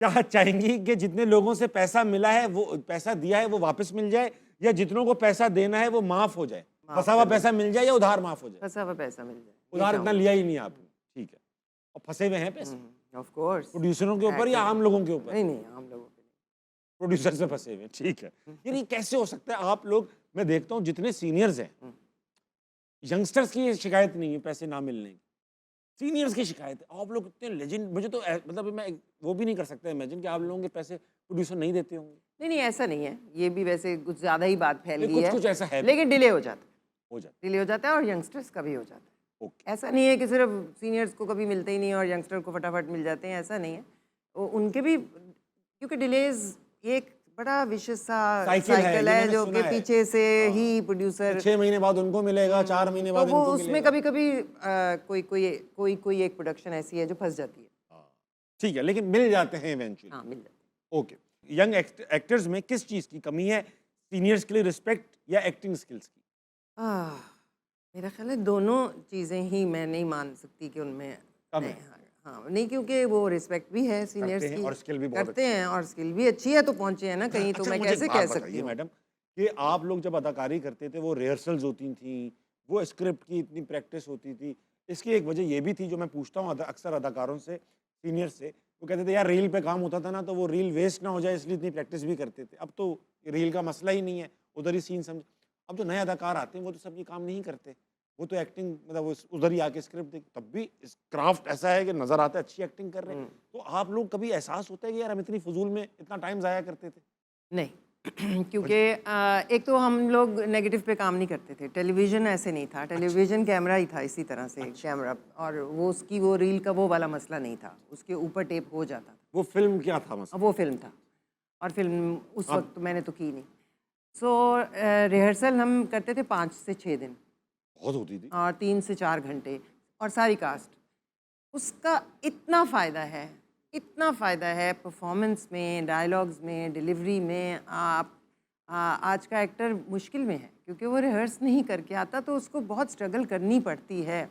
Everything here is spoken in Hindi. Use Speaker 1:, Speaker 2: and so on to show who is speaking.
Speaker 1: क्या चाहेंगी कि जितने लोगों से पैसा मिला है, वो पैसा दिया है, वो वापस मिल जाए, या जितनों को पैसा देना है वो माफ हो जाए?
Speaker 2: माफ
Speaker 1: फंसा हुआ
Speaker 2: कर दो,
Speaker 1: पैसा मिल जाए या उधार माफ हो जाए?
Speaker 2: फंसा हुआ पैसा मिल जाए, ये
Speaker 1: उधार इतना
Speaker 2: चाहूंगी।
Speaker 1: लिया ही नहीं आपने, ठीक है। और फंसे हुए हैं पैसे
Speaker 2: ऑफ कोर्स।
Speaker 1: प्रोड्यूसरों के ऊपर या आम लोगों के ऊपर?
Speaker 2: नहीं नहीं, आम लोगों के
Speaker 1: प्रोड्यूसर से फंसे हुए हैं, ठीक है। यार ये कैसे हो सकता है? आप लोग, मैं देखता हूँ जितने सीनियर्स हैं, यंगस्टर्स की ये शिकायत नहीं है पैसे ना मिलने की, सीनियर्स की शिकायत है। आप लोग इतने लेजेंड, मुझे तो मतलब मैं वो भी नहीं कर सकता इमेजिन कि आप लोगों के पैसे प्रोड्यूसर नहीं देते होंगे।
Speaker 2: नहीं नहीं, ऐसा नहीं है, ये भी वैसे कुछ ज़्यादा ही बात फैल गई
Speaker 1: कुछ
Speaker 2: है,
Speaker 1: कुछ ऐसा है भी।
Speaker 2: लेकिन डिले हो जाता है,
Speaker 1: हो जाता
Speaker 2: डिले हो जाता है, और यंगस्टर्स का भी हो जाता है।
Speaker 1: ओके।
Speaker 2: ऐसा नहीं है कि सिर्फ सीनियर्स को कभी मिलते ही नहीं और यंगस्टर को फटाफट मिल जाते हैं, ऐसा नहीं है। वो उनके भी, क्योंकि डिलेज ये एक बड़ा विशेष सा
Speaker 1: साइकिल है,
Speaker 2: साइकिल
Speaker 1: ये
Speaker 2: है
Speaker 1: मैंने
Speaker 2: जो
Speaker 1: सुना
Speaker 2: कि
Speaker 1: है।
Speaker 2: पीछे से ही प्रोड्यूसर,
Speaker 1: 6 महीने बाद उनको मिलेगा, 4 महीने
Speaker 2: तो
Speaker 1: बाद
Speaker 2: वो
Speaker 1: इनको
Speaker 2: उसमें
Speaker 1: मिलेगा।
Speaker 2: कभी कभी कोई एक प्रोडक्शन ऐसी है जो फंस जाती है।
Speaker 1: ठीक है, लेकिन मिल जाते हैं इवेंचुअली।
Speaker 2: हाँ, मिल जाती है।
Speaker 1: ओके। यंग एक्टर्स में किस चीज़ की कमी है? सीनियर्स के लिए रिस्पेक्ट या एक्टिंग स्किल्स की?
Speaker 2: आह, मेरा ख्याल है दोनों चीज़ें ही मैं नहीं मान सकती कि उनमें
Speaker 1: कम
Speaker 2: नहीं,
Speaker 1: है।
Speaker 2: हाँ नहीं, क्योंकि वो रिस्पेक्ट भी है सीनियर्स
Speaker 1: करते हैं
Speaker 2: की,
Speaker 1: और स्किल भी बहुत
Speaker 2: करते हैं और स्किल भी अच्छी है, तो पहुंचे हैं ना कहीं, तो
Speaker 1: अच्छा,
Speaker 2: मैं
Speaker 1: मुझे एक
Speaker 2: कैसे
Speaker 1: बात
Speaker 2: कह
Speaker 1: बताइए
Speaker 2: सकती हूँ।
Speaker 1: मैडम कि आप लोग जब अदाकारी करते थे, वो रिहर्सल्स होती थी, वो स्क्रिप्ट की इतनी प्रैक्टिस होती थी। इसकी एक वजह ये भी थी, जो मैं पूछता हूँ अक्सर अदाकारों से, सीनियर से, वो कहते थे यार रील पे काम होता था ना, तो वो रील वेस्ट ना हो जाए इसलिए इतनी प्रैक्टिस भी करते थे। अब तो रील का मसला ही नहीं है, उधर ही सीन समझ। अब जो नए अदाकार आते हैं वो तो सब ये काम नहीं करते, वो तो एक्टिंग मतलब उधर ही आके स्क्रिप्ट देख, तब भी क्राफ्ट ऐसा है कि नजर आता है अच्छी एक्टिंग कर रहे हैं। तो आप लोग कभी एहसास होता है कि यार हम इतनी फजूल में इतना टाइम जाया करते थे?
Speaker 2: नहीं क्योंकि एक तो हम लोग नेगेटिव पे काम नहीं करते थे, टेलीविज़न ऐसे नहीं था, टेलीविज़न कैमरा ही था इसी तरह से, कैमरा, और वो उसकी वो रील का वो वाला मसला नहीं था, उसके ऊपर टेप हो जाता था।
Speaker 1: वो फिल्म क्या था मसला?
Speaker 2: अब वो फिल्म था, और फिल्म उस वक्त तो मैंने तो की नहीं। सो रिहर्सल हम करते थे 5 से 6 दिन
Speaker 1: बहुत होती थी।
Speaker 2: और 3 से 4 घंटे, और सारी कास्ट। उसका इतना फ़ायदा है, इतना फ़ायदा है परफॉर्मेंस में, डायलॉग्स में, डिलीवरी में। आप आज का एक्टर मुश्किल में है क्योंकि वो रिहर्स नहीं करके आता, तो उसको बहुत स्ट्रगल करनी पड़ती है।